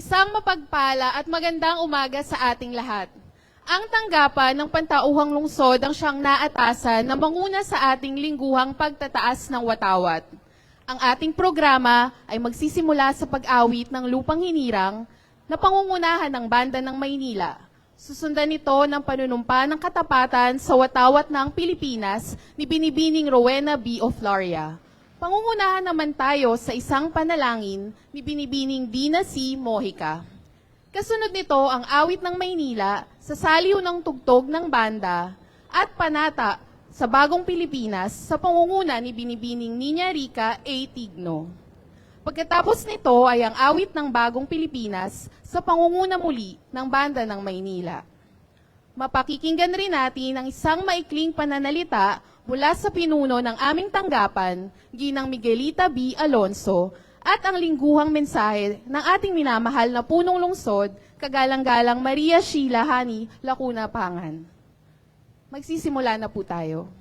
Isang mapagpala at magandang umaga sa ating lahat. Ang tanggapan ng Pantauhang Lungsod ang siyang naatasan na manguna sa ating lingguhang pagtataas ng watawat. Ang ating programa ay magsisimula sa pag-awit ng Lupang Hinirang na pangungunahan ng Banda ng Maynila. Susundan ito ng panunumpa ng katapatan sa watawat ng Pilipinas ni Binibining Rowena B. Oflaria. Pangungunahan naman tayo sa isang panalangin ni Binibining Dina C. Mojica. Kasunod nito ang awit ng Maynila sa saliw ng tugtog ng banda at panata sa Bagong Pilipinas sa pangunguna ni Binibining Niña Rica A. Tigno. Pagkatapos nito ay ang awit ng Bagong Pilipinas sa pangunguna muli ng Banda ng Maynila. Mapakikinggan rin natin ang isang maikling pananalita mula sa pinuno ng aming tanggapan, Ginang Miguelita B. Alonso, at ang lingguhang mensahe ng ating minamahal na punong lungsod, kagalang-galang Maria Sheila Hani Lacuna Pangan. Magsisimula na po tayo.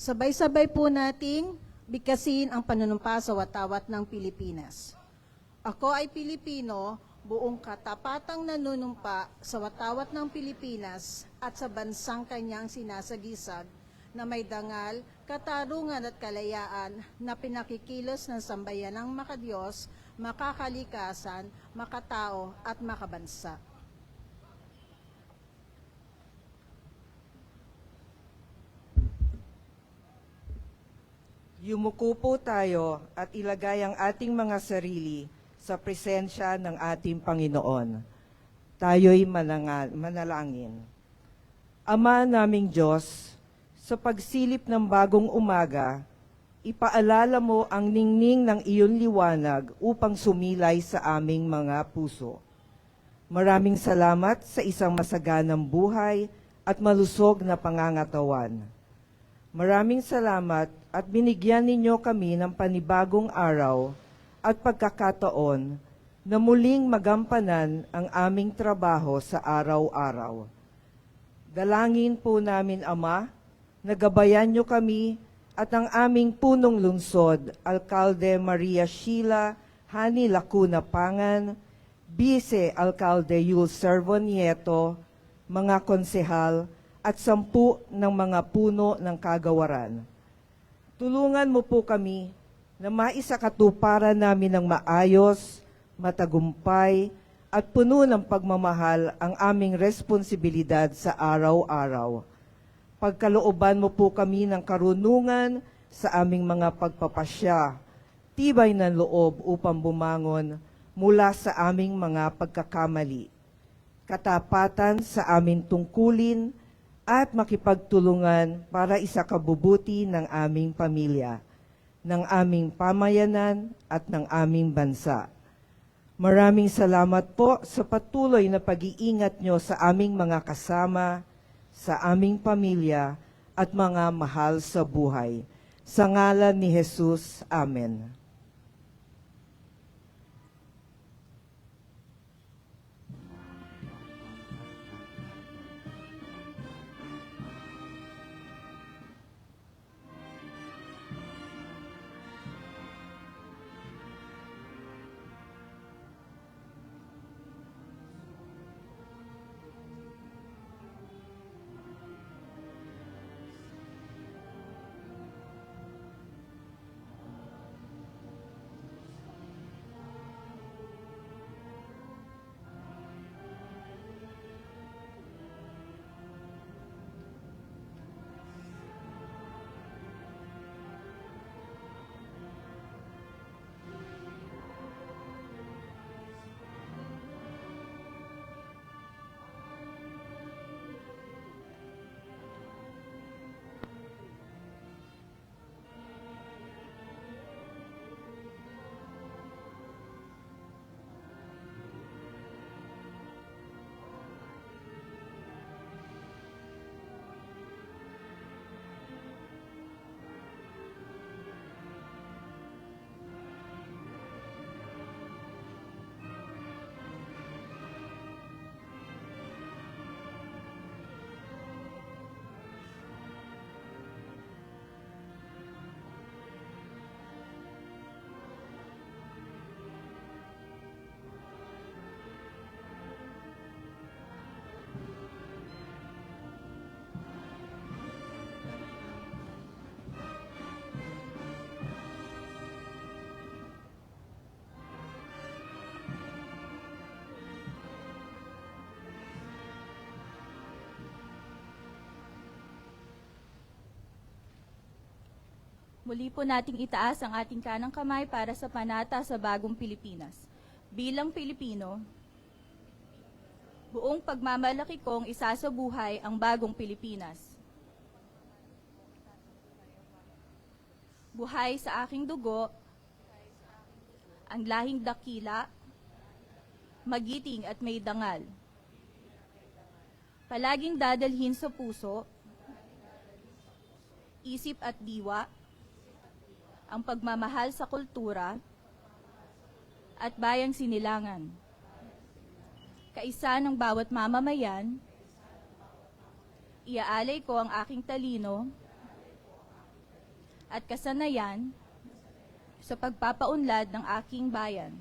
Sabay-sabay po nating bigkasin ang panunumpa sa watawat ng Pilipinas. Ako ay Pilipino, buong katapatang nanunumpa sa watawat ng Pilipinas at sa bansang kanyang sinasagisag na may dangal, katarungan at kalayaan na pinakikilos ng sambayanang makadiyos, makakalikasan, makatao at makabansa. Yumuko po tayo at ilagay ang ating mga sarili sa presensya ng ating Panginoon. Tayo'y manalangin. Ama naming Diyos, sa pagsilip ng bagong umaga, ipaalala mo ang ningning ng iyong liwanag upang sumilay sa aming mga puso. Maraming salamat sa isang masaganang buhay at malusog na pangangatawan. Maraming salamat at binigyan ninyo kami ng panibagong araw at pagkakataon na muling magampanan ang aming trabaho sa araw-araw. Dalangin po namin, Ama, na gabayan nyo kami at ang aming punong lungsod, Alcalde Maria Sheila Hani Lacuna Pangan, Vice Alcalde Yul Servo Nieto, mga konsehal, at 10 ng mga puno ng kagawaran. Tulungan mo po kami na maisakatuparan namin ng maayos, matagumpay, at puno ng pagmamahal ang aming responsibilidad sa araw-araw. Pagkalooban mo po kami ng karunungan sa aming mga pagpapasya, tibay ng loob upang bumangon mula sa aming mga pagkakamali, katapatan sa aming tungkulin, at makipagtulungan para isakabubuti ng aming pamilya, ng aming pamayanan at ng aming bansa. Maraming salamat po sa patuloy na pag-iingat nyo sa aming mga kasama, sa aming pamilya at mga mahal sa buhay. Sa ngalan ni Jesus, Amen. Muli po nating itaas ang ating kanang kamay para sa panata sa bagong Pilipinas. Bilang Pilipino, buong pagmamalaki kong isasabuhay ang bagong Pilipinas. Buhay sa aking dugo, ang lahing dakila, magiting at may dangal. Palaging dadalhin sa puso, isip at diwa, ang pagmamahal sa kultura at bayang sinilangan. Kaisa ng bawat mamamayan, iaalay ko ang aking talino at kasanayan sa pagpapaunlad ng aking bayan.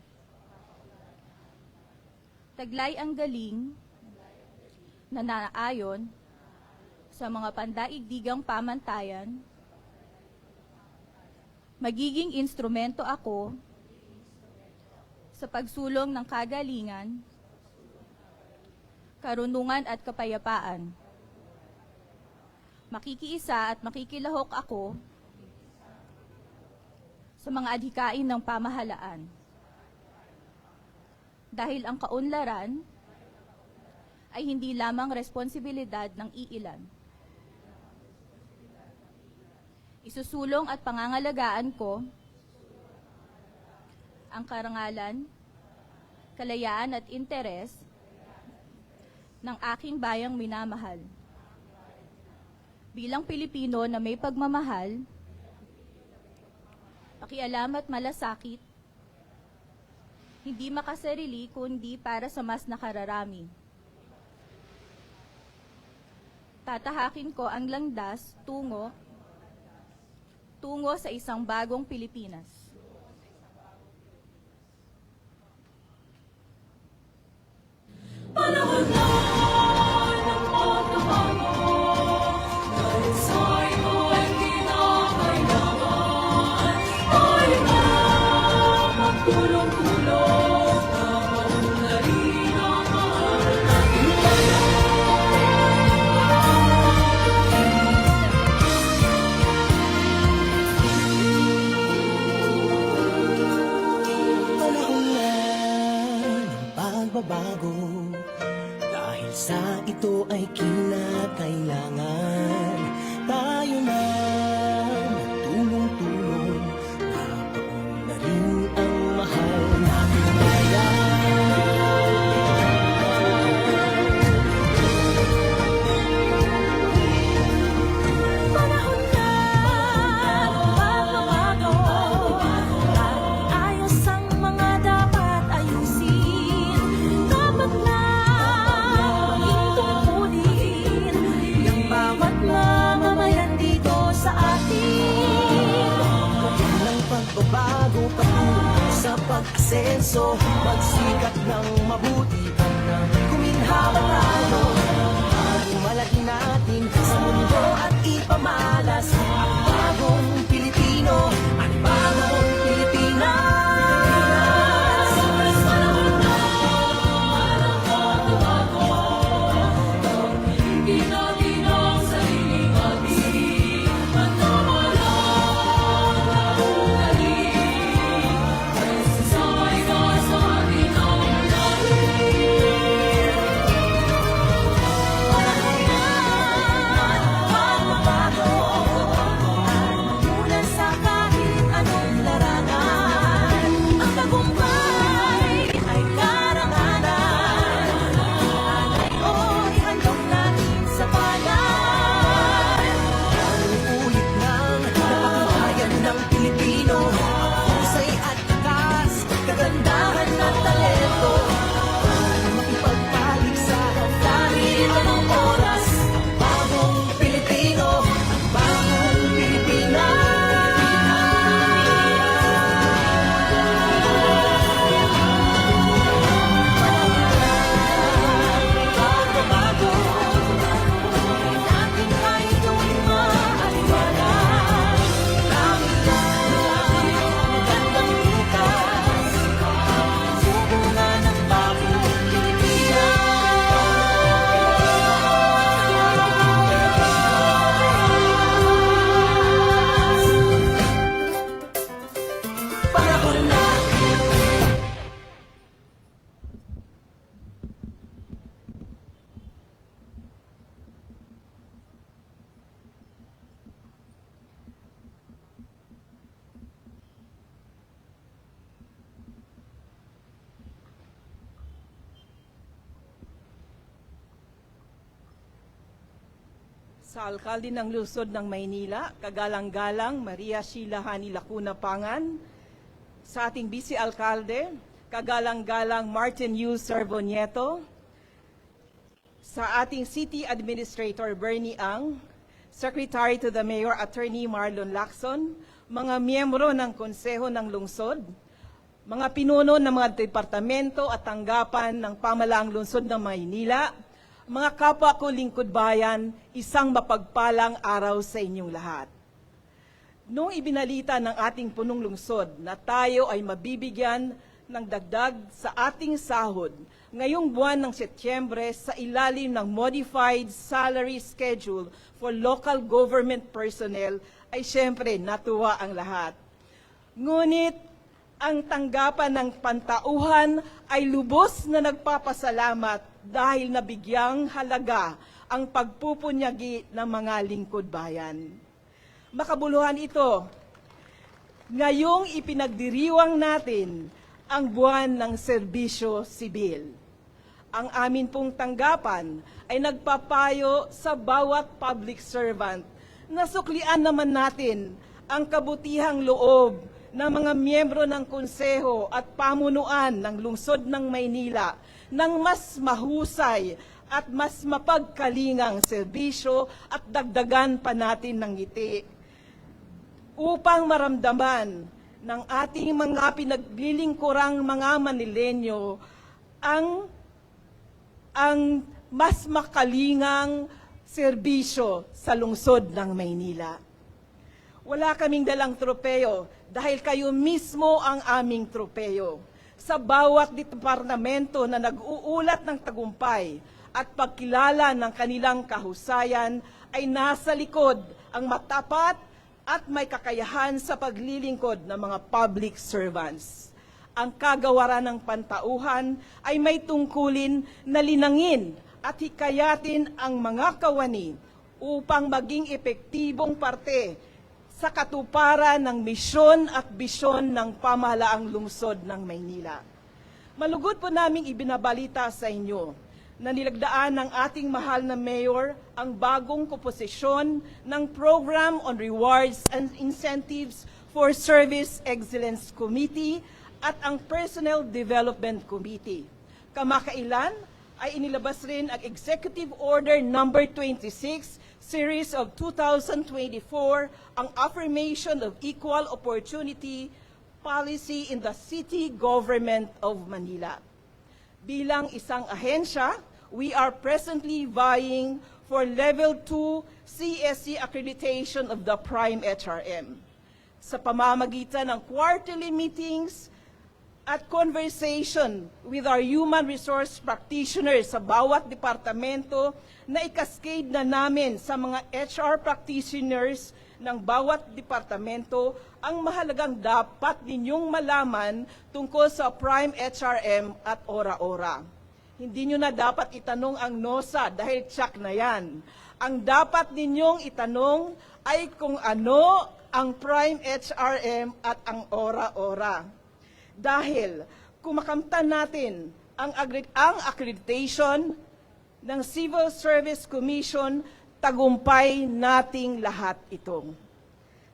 Taglay ang galing na naayon sa mga pandaigdigang pamantayan. Magiging instrumento ako sa pagsulong ng kagalingan, karunungan at kapayapaan. Makikiisa at makikilahok ako sa mga adhikain ng pamahalaan. Dahil ang kaunlaran ay hindi lamang responsibilidad ng iilan. Isusulong at pangangalagaan ko ang karangalan, kalayaan at interes ng aking bayang minamahal. Bilang Pilipino na may pagmamahal, pakialam at malasakit, hindi makasarili kundi para sa mas nakararami. Tatahakin ko ang landas tungo sa isang bagong Pilipinas. Panahon na ng pagbabago, dahil sa ito ay kinakailangan. Tayo na magtulong-tulong na maunlarin ang mahal natin. Panahon na ng pagbabago, dahil sa ito ay kinakailangan. Tayo na tulong-tulong na paunlarin ang mahal nating bayan. Panahon na magbabago, ayos ang mga dapat ayusin. Dapat na maging tungkulin ng bawat mamamayan dito sa atin. Ng pagbabago patungo sa pag-asenso, magsikap ng mabuti na kuminhawa tayo. Malaki natin sa mundo at ipamalas ang bagong Pilipino, ang bagong Pilipinas. Panahon na ng pagbabago, hindi natin ang sariling atin. Magkamalang na unalin, ay sasabay ka sa atin ang lalim. Panahon na Sa alkalde ng lungsod ng Maynila, kagalang-galang Maria Sheila Hani Lacuna Pangan, sa ating Vice Alkalde, kagalang-galang Martin U. Servo Nieto, sa ating City Administrator Bernie Ang, Secretary to the Mayor Attorney Marlon Lacson, mga miyembro ng Konseho ng Lungsod, mga pinuno ng mga departamento at tanggapan ng pamalaang lungsod ng Maynila, mga kapwa ko lingkod bayan, isang mapagpalang araw sa inyong lahat. Noong ibinalita ng ating punong lungsod na tayo ay mabibigyan ng dagdag sa ating sahod ngayong buwan ng Setyembre sa ilalim ng Modified Salary Schedule for Local Government Personnel, ay syempre natuwa ang lahat. Ngunit ang tanggapan ng pantauhan ay lubos na nagpapasalamat dahil nabigyang halaga ang pagpupunyagi ng mga lingkod bayan. Makabuluhan ito, ngayong ipinagdiriwang natin ang buwan ng serbisyo sibil. Ang amin pong tanggapan ay nagpapayo sa bawat public servant na suklian naman natin ang kabutihang loob ng mga miyembro ng konseho at pamunuan ng lungsod ng Maynila ng mas mahusay at mas mapagkalingang serbisyo at dagdagan pa natin ng ngiti upang maramdaman ng ating mga pinaglilingkurang mga Manilenyo ang mas makalingang serbisyo sa lungsod ng Maynila. Wala kaming dalang tropeyo dahil kayo mismo ang aming tropeyo. Sa bawat departamento na nag-uulat ng tagumpay at pagkilala ng kanilang kahusayan ay nasa likod ang matapat at may kakayahan sa paglilingkod ng mga public servants. Ang kagawaran ng pantauhan ay may tungkulin na linangin at hikayatin ang mga kawani upang maging epektibong parte sa katuparan ng misyon at bisyon ng pamahalaang lungsod ng Maynila. Malugod po naming ibinabalita sa inyo na nilagdaan ng ating mahal na mayor ang bagong komposisyon ng Program on Rewards and Incentives for Service Excellence Committee at ang Personnel Development Committee. Kamakailan ay inilabas rin ang Executive Order Number 26, Series of 2024, ang Affirmation of Equal Opportunity Policy in the City Government of Manila. Bilang isang ahensya, we are presently vying for Level 2 CSC accreditation of the Prime HRM. Sa pamamagitan ng quarterly meetings at conversation with our human resource practitioners sa bawat departamento, na ikaskade na namin sa mga HR practitioners ng bawat departamento ang mahalagang dapat ninyong malaman tungkol sa Prime HRM at Ora-Ora. Hindi nyo na dapat itanong ang NOSA dahil check na yan. Ang dapat ninyong itanong ay kung ano ang Prime HRM at ang Ora-Ora. Dahil kung makamtan natin ang accreditation ng Civil Service Commission, tagumpay nating lahat ito.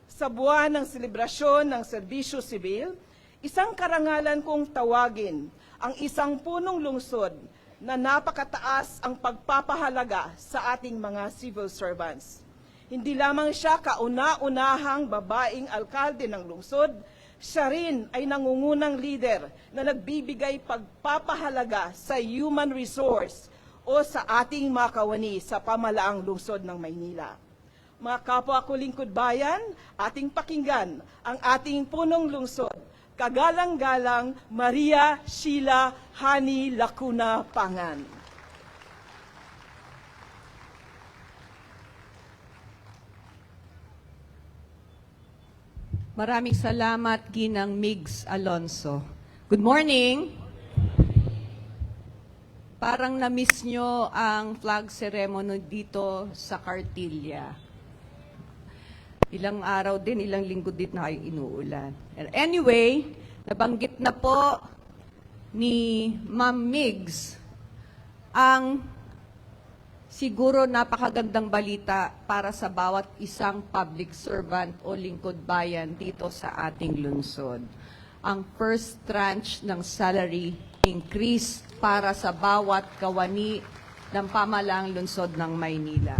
Sa buwan ng selebrasyon ng serbisyo sibil, isang karangalan kong tawagin ang isang punong lungsod na napakataas ang pagpapahalaga sa ating mga civil servants. Hindi lamang siya kauna-unahang babaeng alkalde ng lungsod, siya rin ay nangungunang leader na nagbibigay pagpapahalaga sa human resource o sa ating mga kawani sa pamalaang lungsod ng Maynila. Mga kapwa ko lingkod bayan, ating pakinggan ang ating punong lungsod, kagalang-galang Maria Sheila Hani Lacuna Pangan. Maraming salamat, Ginang Migs Alonso. Good morning. Parang na-miss nyo ang flag ceremony dito sa Cartilla. Ilang araw din, ilang linggo din na kayo inuulan. Anyway, nabanggit na po ni Ma'am Migs ang siguro napakagandang balita para sa bawat isang public servant o lingkod bayan dito sa ating lungsod. Ang first tranche ng salary increase para sa bawat kawani ng pamalaang lungsod ng Maynila.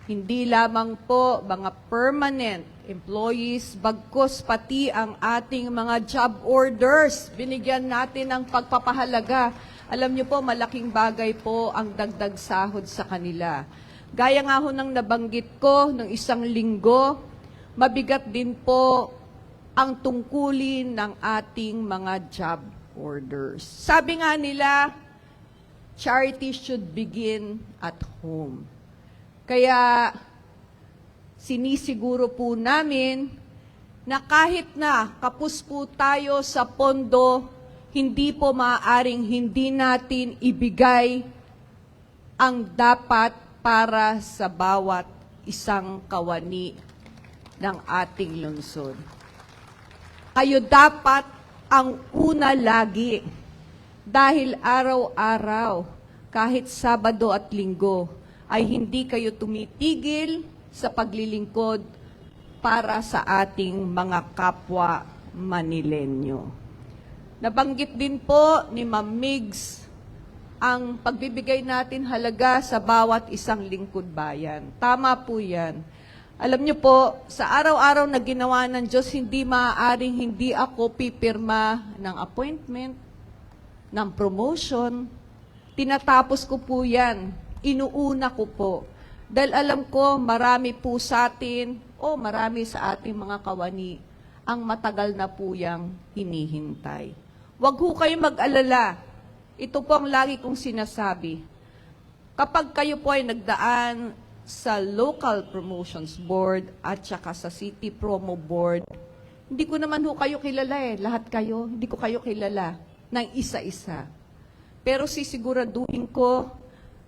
Hindi lamang po mga permanent employees, bagkus pati ang ating mga job orders. Binigyan natin ng pagpapahalaga. Alam niyo po, malaking bagay po ang dagdag sahod sa kanila. Gaya nga ho ng nabanggit ko ng isang linggo, mabigat din po ang tungkulin ng ating mga job orders. Sabi nga nila, charity should begin at home. Kaya sinisiguro po namin na kahit na kapos po tayo sa pondo, hindi po maaaring hindi natin ibigay ang dapat para sa bawat isang kawani ng ating lungsod. Kayo dapat ang una lagi dahil araw-araw, kahit Sabado at Linggo, ay hindi kayo tumitigil sa paglilingkod para sa ating mga kapwa Manilenyo. Nabanggit din po ni Ma'am Migs ang pagbibigay natin halaga sa bawat isang lingkod bayan. Tama po yan. Alam niyo po, sa araw-araw na ginawa ng Diyos, hindi maaaring hindi ako pipirma ng appointment, ng promotion. Tinatapos ko po yan. Inuuna ko po. Dahil alam ko, marami po sa atin, o marami sa ating mga kawani, ang matagal na po yang hinihintay. Huwag ho kayong mag-alala. Ito po ang lagi kong sinasabi. Kapag kayo po ay nagdaan sa Local Promotions Board at saka sa City Promo Board, hindi ko naman ho kayo kilala lahat kayo, hindi ko kayo kilala ng isa-isa. Pero sisiguraduhin ko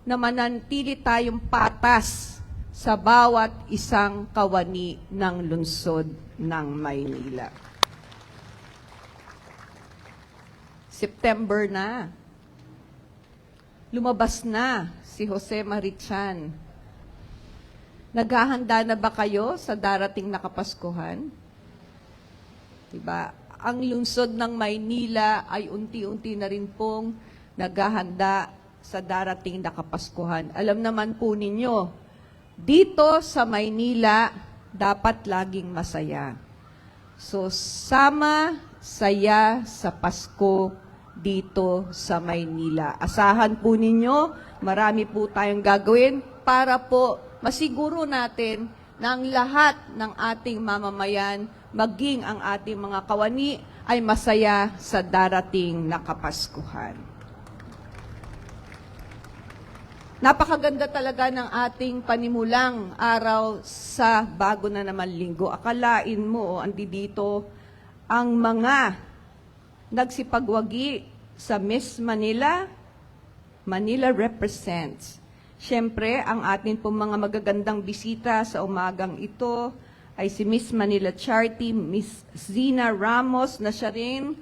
na manantili tayong patas sa bawat isang kawani ng lungsod ng Maynila. September na. Lumabas na si Jose Marichan. Naghahanda na ba kayo sa darating na Kapaskuhan? Diba? Ang lungsod ng Maynila ay unti-unti na rin pong naghahanda sa darating na Kapaskuhan. Alam naman po ninyo, dito sa Maynila, dapat laging masaya. So, sama, saya sa Pasko dito sa Maynila. Asahan po ninyo, marami po tayong gagawin para po masiguro natin na ang lahat ng ating mamamayan, maging ang ating mga kawani, ay masaya sa darating na Kapaskuhan. Napakaganda talaga ng ating panimulang araw sa bago na naman linggo. Akalain mo, andi dito ang mga nagsipagwagi sa Miss Manila. Manila represents. Siyempre, ang atin pong mga magagandang bisita sa umagang ito ay si Miss Manila Charity, Miss Zina Ramos, na siya rin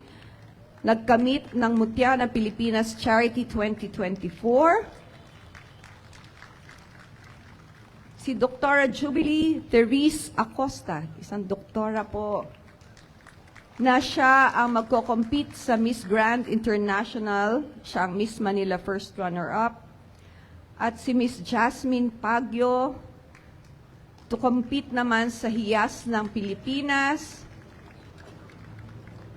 nagkamit ng Mutya ng Pilipinas Charity 2024. Si Dr. Jubilee Therese Acosta, isang doktora po, na siya ang magko-compete sa Miss Grand International, siya ang Miss Manila First Runner-Up, at si Miss Jasmine Pagyo to compete naman sa Hiyas ng Pilipinas,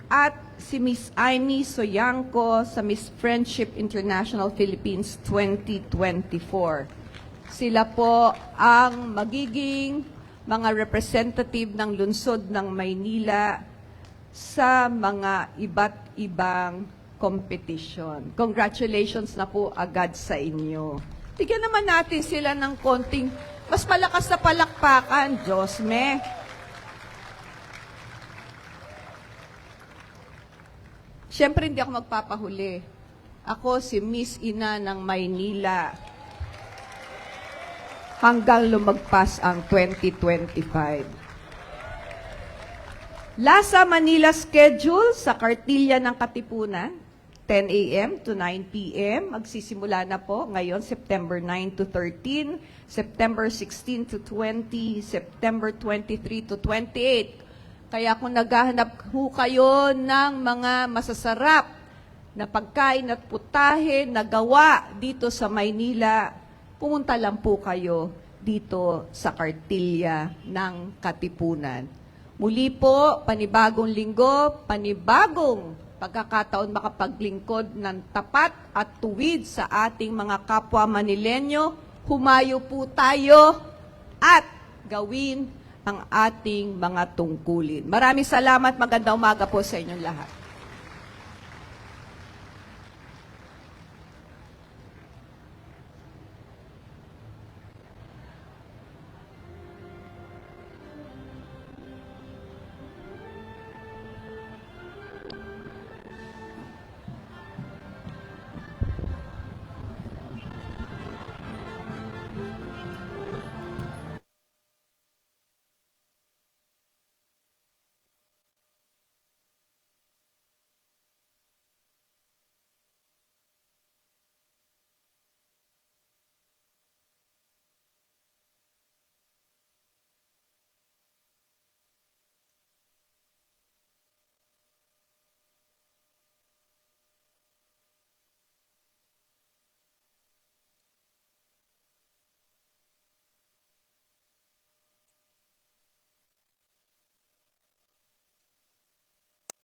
at si Miss Amy Soyangco sa Miss Friendship International Philippines 2024. Sila po ang magiging mga representative ng lungsod ng Maynila sa mga iba't ibang competition. Congratulations na po agad sa inyo. Tignan naman natin sila ng konting mas malakas na palakpakan, Diyos me. Siyempre, hindi ako magpapahuli. Ako si Miss Ina ng Maynila hanggang lumagpas ang 2025. Lasa Manila schedule sa Kartilya ng Katipunan, 10 a.m. to 9 p.m. Magsisimula na po ngayon, September 9 to 13, September 16 to 20, September 23 to 28. Kaya kung naghahanap ho kayo ng mga masasarap na pagkain at putahe na gawa dito sa Maynila, pumunta lang po kayo dito sa Kartilya ng Katipunan. Muli po, panibagong linggo, panibagong pagkakataon makapaglingkod ng tapat at tuwid sa ating mga kapwa Manilenyo. Humayo po tayo at gawin ang ating mga tungkulin. Maraming salamat, magandang umaga po sa inyong lahat.